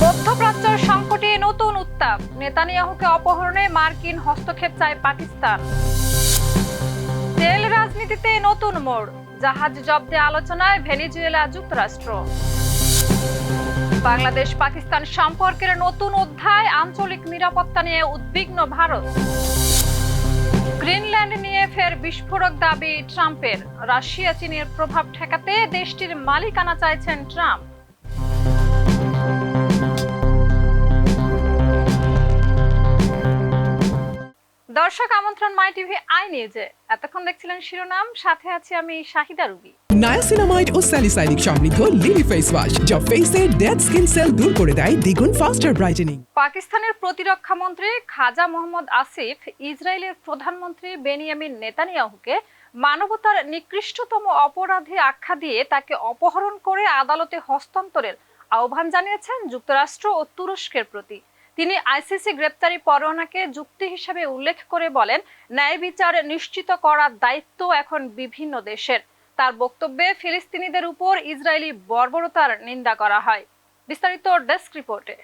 মধ্যপ্রাচ্যের সংকটে নতুন উত্তাপ, নেতানিয়াহুকে অপহরণে মার্কিন হস্তক্ষেপ চায় পাকিস্তান। তেল রাজনীতিতে নতুন মোড়, জাহাজ জব্দে আলোচনায় ভেনেজুয়েলা যুক্তরাষ্ট্র। বাংলাদেশ পাকিস্তান সম্পর্কের নতুন অধ্যায়, আঞ্চলিক নিরাপত্তা নিয়ে উদ্বিগ্ন ভারত। গ্রিনল্যান্ড নিয়ে ফের বিস্ফোরক দাবি ট্রাম্পের, রাশিয়া চীনের প্রভাব ঠেকাতে দেশটির মালিকানা চাইছেন ট্রাম্প। দর্শক আমন্ত্রণ মাই টিভি আই নিউজে। এতক্ষণ দেখছিলেন শিরোনাম, সাথে আছি আমি শাহিদা রুবি। নায়াসিনামাইড ও স্যালিসাইলিক সমৃদ্ধ লিলি ফেস ওয়াশ যা ফেসের ডেড স্কিন সেল দূর করে দেয় দ্বিগুণ ফাস্টার ব্রাইটেনিং। পাকিস্তানের প্রতিরক্ষা মন্ত্রী খাজা মোহাম্মদ আসিফ ইসরায়েলের প্রধানমন্ত্রী বেনিয়ামিন নেতানিয়াহুকে মানবতার নিকৃষ্টতম অপরাধী আখ্যা দিয়ে তাকে অপহরণ করে আদালতে হস্তান্তরের আহ্বান জানিয়েছেন যুক্তরাষ্ট্র ও তুরস্কের প্রতি। তিনি আইসিসি গ্রেপ্তারি পরোয়ানাকে যুক্তি হিসেবে উল্লেখ করে বলেন, ন্যায় বিচার নিশ্চিত করার দায়িত্ব এখন বিভিন্ন দেশের। তার বক্তব্যে ফিলিস্তিনিদের উপর ইসরায়েলি বর্বরতার নিন্দা করা হয়। বিস্তারিত ডেস্ক রিপোর্টে।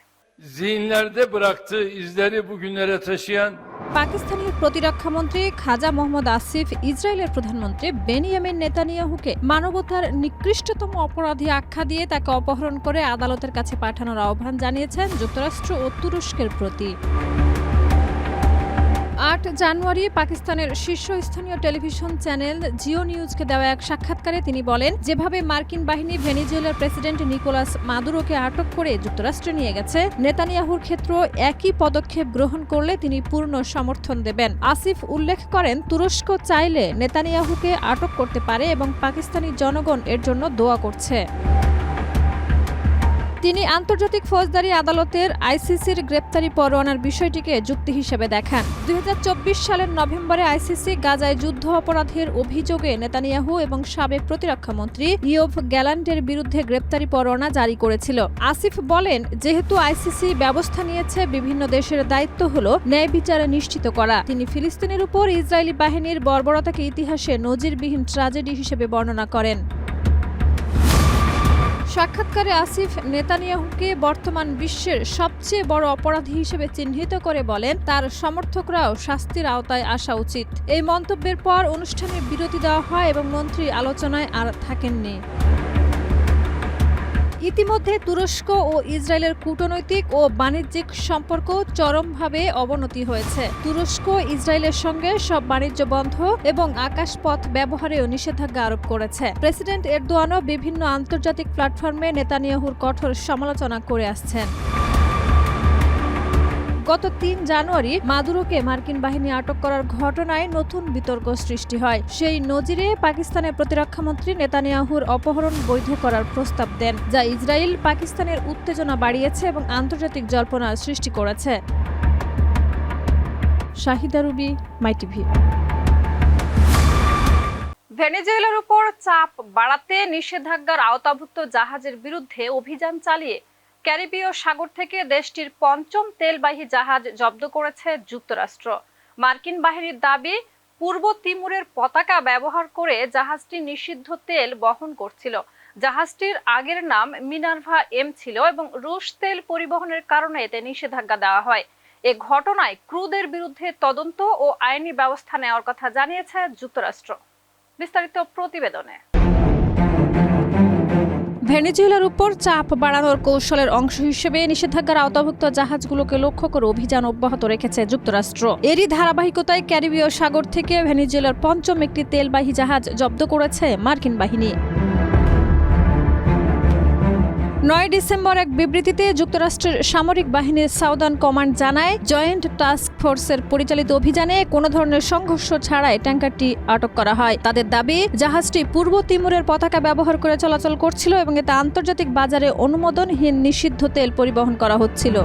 Zihinlerde bıraktığı izleri bugünlere taşıyan পাকিস্তানের প্রতিরক্ষা মন্ত্রী খাজা মোহাম্মদ আসিফ ইসরায়েলের প্রধানমন্ত্রী বেনিয়ামিন নেতানিয়াহুকে মানবতার নিকৃষ্টতম অপরাধী আখ্যা দিয়ে তাকে অপহরণ করে আদালতের কাছে পাঠানোর আহ্বান জানিয়েছেন যুক্তরাষ্ট্র ও তুরস্কের প্রতি। ৮ জানুয়ারি পাকিস্তানের শীর্ষস্থানীয় টেলিভিশন চ্যানেল জিও নিউজকে দেওয়া এক সাক্ষাৎকারে তিনি বলেন, যেভাবে মার্কিন বাহিনী ভেনেজুয়েলার প্রেসিডেন্ট নিকোলাস মাদুরোকে আটক করে যুক্তরাষ্ট্রে নিয়ে গেছে, নেতানিয়াহুর ক্ষেত্রেও একই পদক্ষেপ গ্রহণ করলে তিনি পূর্ণ সমর্থন দেবেন। আসিফ উল্লেখ করেন, তুরস্ক চাইলে নেতানিয়াহুকে আটক করতে পারে এবং পাকিস্তানি জনগণ এর জন্য দোয়া করছে। তিনি আন্তর্জাতিক ফৌজদারি আদালতের আইসিসির গ্রেপ্তারি পরোয়ানার বিষয়টিকে যুক্তি হিসেবে দেখান। ২০২৪ সালের নভেম্বরে আইসিসি গাজায় যুদ্ধ অপরাধের অভিযোগে নেতানিয়াহু এবং সাবেক প্রতিরক্ষা মন্ত্রী ইয়োভ গ্যালান্টের বিরুদ্ধে গ্রেপ্তারি পরোয়ানা জারি করেছিল। আসিফ বলেন, যেহেতু আইসিসি ব্যবস্থা নিয়েছে, বিভিন্ন দেশের দায়িত্ব হলো ন্যায় বিচার নিশ্চিত করা। তিনি ফিলিস্তিনের উপর ইসরায়েলি বাহিনীর বর্বরতাকে ইতিহাসে নজিরবিহীন ট্র্যাজেডি হিসেবে বর্ণনা করেন। সাক্ষাৎকারে আসিফ নেতানিয়াহুকে বর্তমান বিশ্বের সবচেয়ে বড় অপরাধী হিসেবে চিহ্নিত করে বলেন, তার সমর্থকরাও শাস্তির আওতায় আসা উচিত। এই মন্তব্যের পর অনুষ্ঠানে বিরতি দেওয়া হয় এবং মন্ত্রী আলোচনায় আর থাকেননি। ইতিমধ্যে তুরস্ক ও ইসরায়েলের কূটনৈতিক ও বাণিজ্যিক সম্পর্ক চরমভাবে অবনতি হয়েছে। তুরস্ক ইসরায়েলের সঙ্গে সব বাণিজ্য বন্ধ এবং আকাশপথ ব্যবহারেও নিষেধাজ্ঞা আরোপ করেছে। প্রেসিডেন্ট এরদোয়ানও বিভিন্ন আন্তর্জাতিক প্ল্যাটফর্মে নেতানিয়াহুর কঠোর সমালোচনা করে আসছেন। গত ৩ জানুয়ারি মাদুরোকে মার্কিন বাহিনী আটক করার ঘটনায় নতুন বিতর্ক সৃষ্টি হয়। সেই নজিরে পাকিস্তানের প্রতিরক্ষামন্ত্রী নেতানিয়াহুর অপহরণ বৈধ করার প্রস্তাব দেন, যা ইসরায়েল পাকিস্তানের উত্তেজনা বাড়িয়েছে এবং আন্তর্জাতিক জল্পনার সৃষ্টি করেছে। শাহিদা রুবি, মাই টিভি। ভেনেজুয়েলার উপর চাপ বাড়াতে নিষেধাজ্ঞার আওতাভুক্ত জাহাজের বিরুদ্ধে অভিযান চালিয়ে ক্যারিবীয় সাগর থেকে দেশটির ৫ম তেলবাহী জাহাজ জব্দ করেছে যুক্তরাষ্ট্র। মার্কিন বাহিনীর দাবি, পূর্ব তিমুরের পতাকা ব্যবহার করে জাহাজটি নিষিদ্ধ তেল বহন করছিল। জাহাজটির আগের নাম মিনার্ভা এম ছিল এবং রুশ তেল পরিবহনের কারণে এতে নিষেধাজ্ঞা দেওয়া হয়। এ ঘটনায় ক্রুদের বিরুদ্ধে তদন্ত ও আইনি ব্যবস্থা নেওয়ার কথা জানিয়েছে যুক্তরাষ্ট্র। বিস্তারিত প্রতিবেদনে। ভেনেজুয়েলার উপর চাপ বাড়ানোর কৌশলের অংশ হিসেবে নিষেধাজ্ঞার আওতাভুক্ত জাহাজগুলোকে লক্ষ্য করে অভিযান অব্যাহত রেখেছে যুক্তরাষ্ট্র। এরই ধারাবাহিকতায় ক্যারিবীয় সাগর থেকে ভেনেজুয়েলার ৫ম একটি তেলবাহী জাহাজ জব্দ করেছে মার্কিন বাহিনী। ৯ ডিসেম্বর এক বিবৃতিতে যুক্তরাষ্ট্রের সামরিক বাহিনীর সাউদার্ন কমান্ড জানায়, জয়েন্ট টাস্ক ফোর্সের পরিচালিত অভিযানে কোনো ধরনের সংঘর্ষ ছাড়াই ট্যাঙ্কারটি আটক করা হয়। তাদের দাবি, জাহাজটি পূর্ব তিমুরের পতাকা ব্যবহার করে চলাচল করছিল এবং এতে আন্তর্জাতিক বাজারে অনুমোদনহীন নিষিদ্ধ তেল পরিবহন করা হচ্ছিল।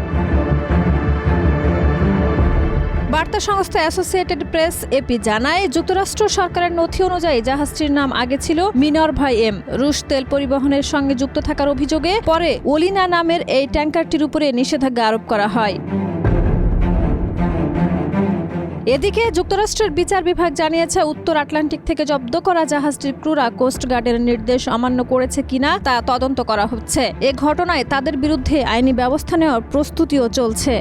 বার্তা সংস্থা অ্যাসোসিয়েটেড প্রেস এপি জানায়, যুক্তরাষ্ট্র সরকারের নথি অনুযায়ী জাহাজটির নাম আগে ছিল মিনার্ভা এম। রুশ তেল পরিবহনের সঙ্গে যুক্ত থাকার অভিযোগে পরে ওলিনা নামের এই ট্যাঙ্কারটির উপরে নিষেধাজ্ঞা আরোপ করা হয়। এদিকে যুক্তরাষ্ট্রের বিচার বিভাগ জানিয়েছে উত্তর আটলান্টিক থেকে জব্দ করা জাহাজটির ক্রুরা কোস্টগার্ডের নির্দেশ অমান্য করেছে কিনা তা তদন্ত করা হচ্ছে। এ ঘটনায় তাদের বিরুদ্ধে আইনি ব্যবস্থা নেওয়ার প্রস্তুতিও চলছে।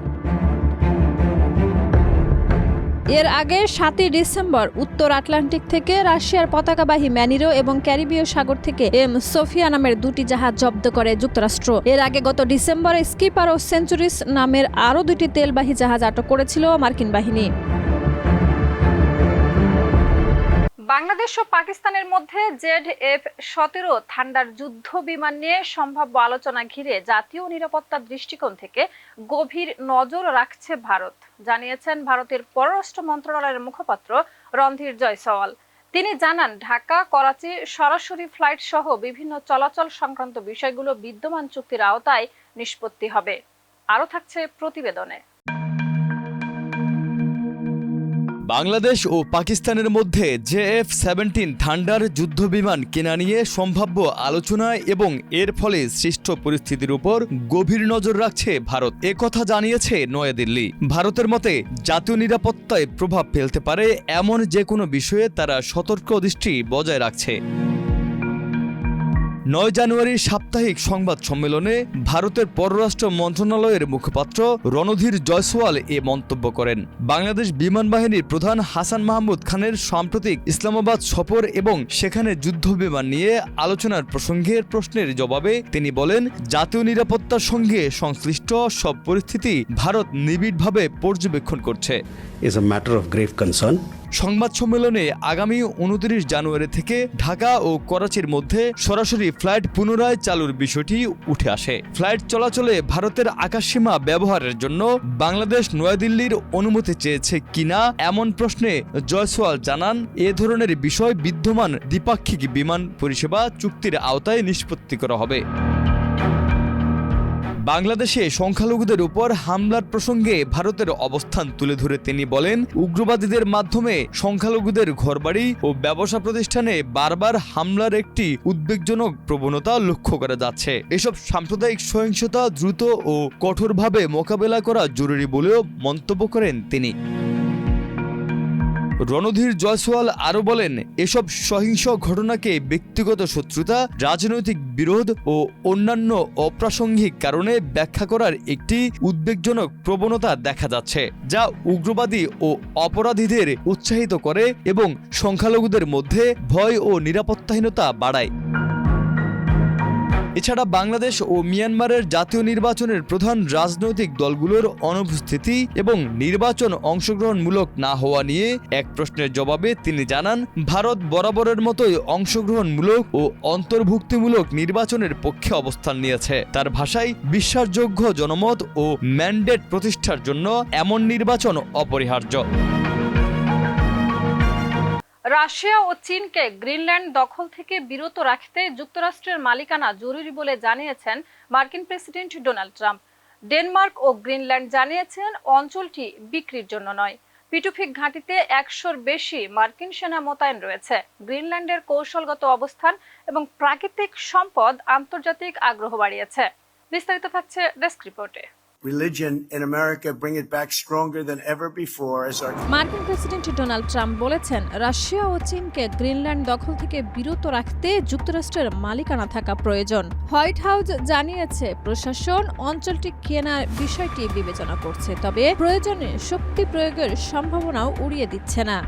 এর আগে 7ই ডিসেম্বর উত্তর আটলান্টিক থেকে রাশিয়ার পতাকাবাহী ম্যানিরো এবং ক্যারিবীয় সাগর থেকে এম সোফিয়া নামের 2টি জাহাজ জব্দ করে যুক্তরাষ্ট্র। এর আগে গত ডিসেম্বরে স্কিপার ও সেঞ্চুরিস নামের আরও 2টি তেলবাহী জাহাজ আটক করেছিল মার্কিন বাহিনী। বাংলাদেশ ও পাকিস্তানের মধ্যে ZF-17 থান্ডার যুদ্ধ বিমান নিয়ে সম্ভাব্য আলোচনা ঘিরে জাতীয় নিরাপত্তা দৃষ্টিকোণ থেকে গভীর নজর রাখছে ভারত, জানিয়েছেন ভারতের পররাষ্ট্র মন্ত্রণালয়ের মুখপাত্র রণধীর জয়সওয়াল। তিনি জানান, ঢাকা করাচি সরাসরি ফ্লাইট সহ বিভিন্ন চলাচল সংক্রান্ত বিষয়গুলো বিদ্যমান চুক্তির আওতায় নিষ্পত্তি হবে। আরও থাকছে প্রতিবেদনে। বাংলাদেশ ও পাকিস্তানের মধ্যে JF-17 থান্ডার যুদ্ধবিমান কেনা নিয়ে সম্ভাব্য আলোচনা এবং এর ফলে সৃষ্ট পরিস্থিতির উপর গভীর নজর রাখছে ভারত। একথা জানিয়েছে নয়াদিল্লি। ভারতের মতে জাতীয় নিরাপত্তায় প্রভাব ফেলতে পারে এমন যে কোনো বিষয়ে তারা সতর্ক দৃষ্টি বজায় রাখছে। 9 জানুয়ারির সাপ্তাহিক সংবাদ সম্মেলনে ভারতের পররাষ্ট্র মন্ত্রণালয়ের মুখপাত্র রণধীর জয়সওয়াল এ মন্তব্য করেন। বাংলাদেশ বিমান বাহিনীর প্রধান হাসান মাহমুদ খানের সাম্প্রতিক ইসলামাবাদ সফর এবং সেখানে যুদ্ধবিমান নিয়ে আলোচনার প্রশ্নের জবাবে তিনি বলেন, জাতীয় নিরাপত্তার সঙ্গে সংশ্লিষ্ট সব পরিস্থিতি ভারত নিবিড়ভাবে পর্যবেক্ষণ করছে। is a matter of grave concern. সংবাদ সম্মেলনে আগামী 29 জানুয়ারি থেকে ঢাকা ও করাচির মধ্যে সরাসরি ফ্লাইট পুনরায় চালুর বিষয়টি উঠে আসে। ফ্লাইট চলাচলে ভারতের আকাশসীমা ব্যবহারের জন্য বাংলাদেশ নয়াদিল্লির অনুমতি চেয়েছে কিনা এমন প্রশ্নে জয়সওয়াল জানান, এ ধরনের বিষয় বিদ্যমান দ্বিপাক্ষিক বিমান পরিষেবা চুক্তির আওতায় নিষ্পত্তি করা হবে। বাংলাদেশে সংখ্যালঘুদের উপর হামলার প্রসঙ্গে ভারতের অবস্থান তুলে ধরে তিনি বলেন, উগ্রবাদীদের মাধ্যমে সংখ্যালঘুদের ঘরবাড়ি ও ব্যবসা প্রতিষ্ঠানে বারবার হামলার একটি উদ্বেগজনক প্রবণতা লক্ষ্য করা যাচ্ছে। এসব সাম্প্রদায়িক সহিংসতা দ্রুত ও কঠোরভাবে মোকাবেলা করা জরুরি বলেও মন্তব্য করেন তিনি। রণধীর জয়সওয়াল আরও বলেন, এসব সহিংস ঘটনাকে ব্যক্তিগত শত্রুতা, রাজনৈতিক বিরোধ ও অন্যান্য অপ্রাসঙ্গিক কারণে ব্যাখ্যা করার একটি উদ্বেগজনক প্রবণতা দেখা যাচ্ছে, যা উগ্রবাদী ও অপরাধীদের উৎসাহিত করে এবং সংখ্যালঘুদের মধ্যে ভয় ও নিরাপত্তাহীনতা বাড়ায়। এছাড়া বাংলাদেশ ও মিয়ানমারের জাতীয় নির্বাচনের প্রধান রাজনৈতিক দলগুলোর অনুপস্থিতি এবং নির্বাচন অংশগ্রহণমূলক না হওয়া নিয়ে এক প্রশ্নের জবাবে তিনি জানান, ভারত বরাবরের মতোই অংশগ্রহণমূলক ও অন্তর্ভুক্তিমূলক নির্বাচনের পক্ষে অবস্থান নিয়েছে। তার ভাষায়, বিশ্বাসযোগ্য জনমত ও ম্যান্ডেট প্রতিষ্ঠার জন্য এমন নির্বাচন অপরিহার্য। রাশিয়া ও চীনকে গ্রিনল্যান্ড দখল থেকে বিরত রাখতে যুক্তরাষ্ট্রের মালিকানা জরুরি বলে জানিয়েছেন মার্কিন প্রেসিডেন্ট ডোনাল্ড ট্রাম্প। ডেনমার্ক ও গ্রিনল্যান্ড জানিয়েছেন অঞ্চলটি বিক্রির জন্য নয়। পিটুফিক ঘাঁটিতে 100-র বেশি মার্কিন সেনা মোতায়েন রয়েছে। গ্রিনল্যান্ডের কৌশলগত অবস্থান এবং প্রাকৃতিক সম্পদ আন্তর্জাতিক আগ্রহ বাড়িয়েছে। বিস্তারিত থাকছে ডেস্ক রিপোর্টে। Religion in America bring it back stronger than ever before as our মার্কিন প্রেসিডেন্ট ডোনাল্ড ট্রাম্প বলেছেন, রাশিয়া ও চীনকে গ্রিনল্যান্ড দখল থেকে বিরত রাখতে যুক্তরাষ্ট্রের মালিকানা থাকা প্রয়োজন। হোয়াইট হাউস জানিয়েছে, প্রশাসন অঞ্চলটি কেনার বিষয়টি বিবেচনা করছে, তবে প্রয়োজনে শক্তি প্রয়োগের সম্ভাবনাও উড়িয়ে দিচ্ছে না।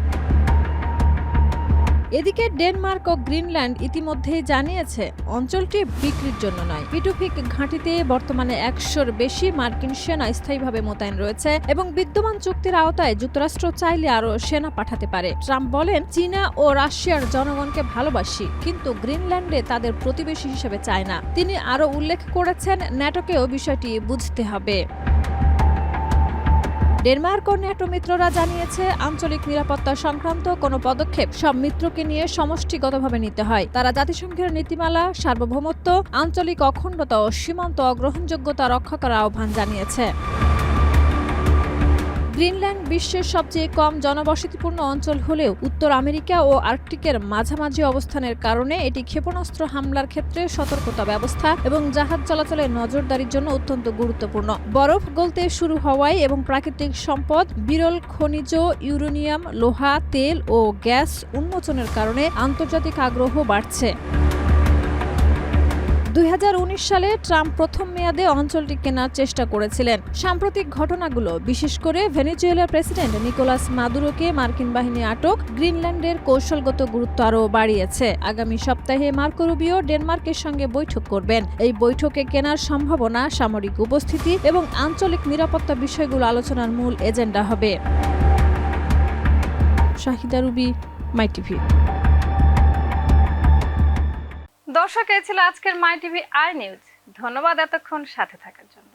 এদিকে ডেনমার্ক ও গ্রিনল্যান্ড ইতিমধ্যেই জানিয়েছে অঞ্চলটি বিক্রির জন্য নয়। পিটুফিক ঘাঁটিতে বর্তমানে 100-র বেশি মার্কিন সেনা স্থায়ীভাবে মোতায়েন রয়েছে এবং বিদ্যমান চুক্তির আওতায় যুক্তরাষ্ট্র চাইলে আরও সেনা পাঠাতে পারে। ট্রাম্প বলেন, চীনা ও রাশিয়ার জনগণকে ভালোবাসি, কিন্তু গ্রিনল্যান্ডে তাদের প্রতিবেশী হিসেবে চায় না। তিনি আরও উল্লেখ করেছেন, ন্যাটোকেও বিষয়টি বুঝতে হবে। ডেনমার্ক ও ন্যাটো মিত্ররা জানিয়েছে, আঞ্চলিক নিরাপত্তা সংক্রান্ত কোনো পদক্ষেপ সব মিত্রকে নিয়ে সমষ্টিগতভাবে নিতে হয়। তারা জাতিসংঘের নীতিমালা, সার্বভৌমত্ব, আঞ্চলিক অখণ্ডতা ও সীমান্ত অগ্রহণযোগ্যতা রক্ষা করার আহ্বান জানিয়েছে। গ্রিনল্যান্ড বিশ্বের সবচেয়ে কম জনবসতিপূর্ণ অঞ্চল হলেও উত্তর আমেরিকা ও আর্কটিকের মাঝামাঝি অবস্থানের কারণে এটি ক্ষেপণাস্ত্র হামলার ক্ষেত্রে সতর্কতা ব্যবস্থা এবং জাহাজ চলাচলে নজরদারির জন্য অত্যন্ত গুরুত্বপূর্ণ। বরফ গলতে শুরু হওয়ায় এবং প্রাকৃতিক সম্পদ, বিরল খনিজ, ইউরেনিয়াম, লোহা, তেল ও গ্যাস উন্মোচনের কারণে আন্তর্জাতিক আগ্রহ বাড়ছে। 2019 সালে ট্রাম্প প্রথম মেয়াদে অঞ্চলটি কেনার চেষ্টা করেছিলেন। সাম্প্রতিক ঘটনাগুলো, বিশেষ করে ভেনেজুয়েলার প্রেসিডেন্ট নিকোলাস মাদুরোকে মার্কিন বাহিনী আটক, গ্রিনল্যান্ডের কৌশলগত গুরুত্ব আরও বাড়িয়েছে। আগামী সপ্তাহে মার্কো রুবিও ডেনমার্কের সঙ্গে বৈঠক করবেন। এই বৈঠকে কেনার সম্ভাবনা, সামরিক উপস্থিতি এবং আঞ্চলিক নিরাপত্তা বিষয়গুলো আলোচনার মূল এজেন্ডা হবে। শাহিদা রুবি, মাই টিভি। দর্শক, এই ছিল আজকের মাই টিভি আই নিউজ। ধন্যবাদ এতক্ষণ সাথে থাকার জন্য।